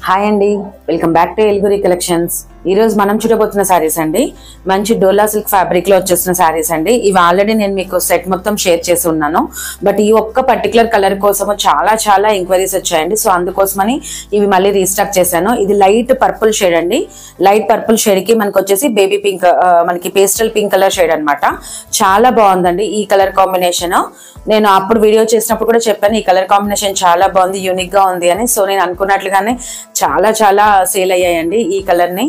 Hi అండి, welcome back to ఎల్గురి collections. ఈ రోజు మనం చూడబోతున్న సారీస్ అండి మంచి డోలా సిల్క్ ఫ్యాబ్రిక్ లో వచ్చేసిన సారీస్ అండి. ఇవి ఆల్రెడీ నేను మీకు సెట్ మొత్తం షేర్ చేసి ఉన్నాను. బట్ ఈ ఒక్క పర్టికులర్ కలర్ కోసము చాలా ఎంక్వైరీస్ వచ్చాయండి. సో అందుకోసమని ఇవి మళ్ళీ రీస్టాక్ చేశాను. ఇది లైట్ పర్పుల్ షేడ్ అండి. లైట్ పర్పుల్ షేడ్ కి మనకు వచ్చేసి బేబీ పింక్, మనకి పేస్టల్ పింక్ కలర్ షేడ్ అనమాట. చాలా బాగుందండి ఈ కలర్ కాంబినేషన్. నేను అప్పుడు వీడియో చేసినప్పుడు కూడా చెప్పాను ఈ కలర్ కాంబినేషన్ చాలా బాగుంది, యూనిక్ గా ఉంది అని. సో నేను అనుకున్నట్లుగానే చాలా సేల్ అయ్యాయండి ఈ కలర్ ని.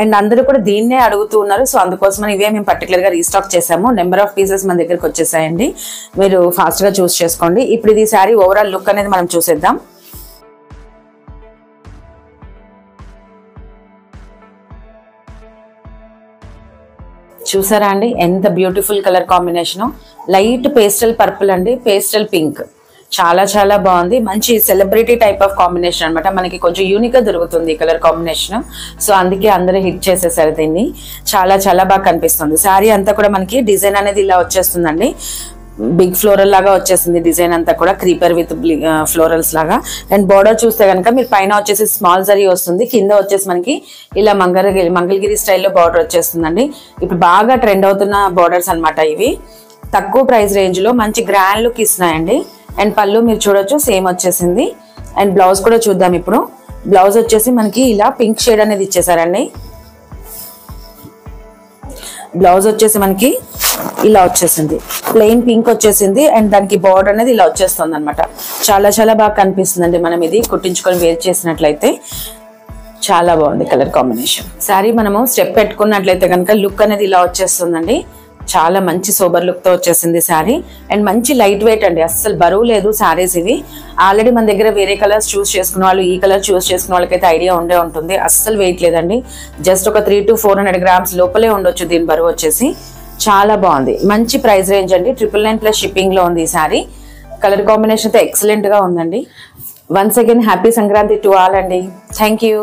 అండ్ అందరూ కూడా దీన్నే అడుగుతూ ఉన్నారు. సో అందుకోసమని ఇవే మేము పర్టికులర్ గా రీస్టాక్ చేసాము. నెంబర్ ఆఫ్ పీసెస్ మన దగ్గరకు వచ్చేసాయండి. మీరు ఫాస్ట్ గా చూస్ చేసుకోండి. ఇప్పుడు ఇది శారీ ఓవరాల్ లుక్ అనేది మనం చూసేద్దాం. చూసారా అండి ఎంత beautiful colour combination. Light pastel purple అండి, పేస్టల్ పింక్. చాలా బాగుంది. మంచి సెలబ్రిటీ టైప్ ఆఫ్ కాంబినేషన్ అనమాట. మనకి కొంచెం యూనిక్ గా దొరుకుతుంది ఈ కలర్ కాంబినేషన్. సో అందుకే అందరూ హిట్ చేసేసారు దీన్ని. చాలా బాగా కనిపిస్తుంది. శారీ అంతా కూడా మనకి డిజైన్ అనేది ఇలా వచ్చేస్తుందండి. బిగ్ ఫ్లోరల్ లాగా వచ్చేసింది డిజైన్ అంతా కూడా, క్రీపర్ విత్ ఫ్లోరల్స్ లాగా. అండ్ బోర్డర్ చూస్తే కనుక మీరు పైన వచ్చేసి స్మాల్ జరీ వస్తుంది, కింద వచ్చేసి మనకి ఇలా మంగళగిరి స్టైల్లో బార్డర్ వచ్చేస్తుందండి. ఇప్పుడు బాగా ట్రెండ్ అవుతున్న బార్డర్స్ అనమాట ఇవి. తక్కువ ప్రైస్ రేంజ్ లో మంచి గ్రాండ్ లుక్ ఇస్తున్నాయండి. అండ్ పళ్ళు మీరు చూడొచ్చు సేమ్ వచ్చేసింది. అండ్ బ్లౌజ్ కూడా చూద్దాం ఇప్పుడు. బ్లౌజ్ వచ్చేసి మనకి ఇలా పింక్ షేడ్ అనేది ఇచ్చేసారండి. బ్లౌజ్ వచ్చేసి మనకి ఇలా వచ్చేసింది, ప్లెయిన్ పింక్ వచ్చేసింది. అండ్ దానికి బార్డర్ అనేది ఇలా వచ్చేస్తుంది అనమాట. చాలా బాగా కనిపిస్తుందండి. మనం ఇది కుట్టించుకొని వేర్ చేసినట్లయితే చాలా బాగుంది కలర్ కాంబినేషన్. శారీ మనము స్టెప్ పెట్టుకున్నట్లయితే కనుక లుక్ అనేది ఇలా వచ్చేస్తుందండి. చాలా మంచి సోబర్ లుక్ తో వచ్చేసింది శారీ. అండ్ మంచి లైట్ వెయిట్ అండి, అస్సలు బరువు లేదు శారీస్ ఇవి. ఆల్రెడీ మన దగ్గర వేరే కలర్స్ చూస్ చేసుకున్న వాళ్ళు ఈ కలర్ చూస్ చేసుకున్న వాళ్ళకైతే ఐడియా ఉండే ఉంటుంది. అస్సలు వెయిట్ లేదండి, జస్ట్ ఒక 300 to 400 grams లోపలే ఉండొచ్చు దీని బరువు వచ్చేసి. చాలా బాగుంది, మంచి ప్రైస్ రేంజ్ అండి. 999+ షిప్పింగ్ లో ఉంది ఈ శారీ. కలర్ కాంబినేషన్ అయితే ఎక్సలెంట్ గా ఉందండి. Once again happy Sankranti to all అండి. Thank you.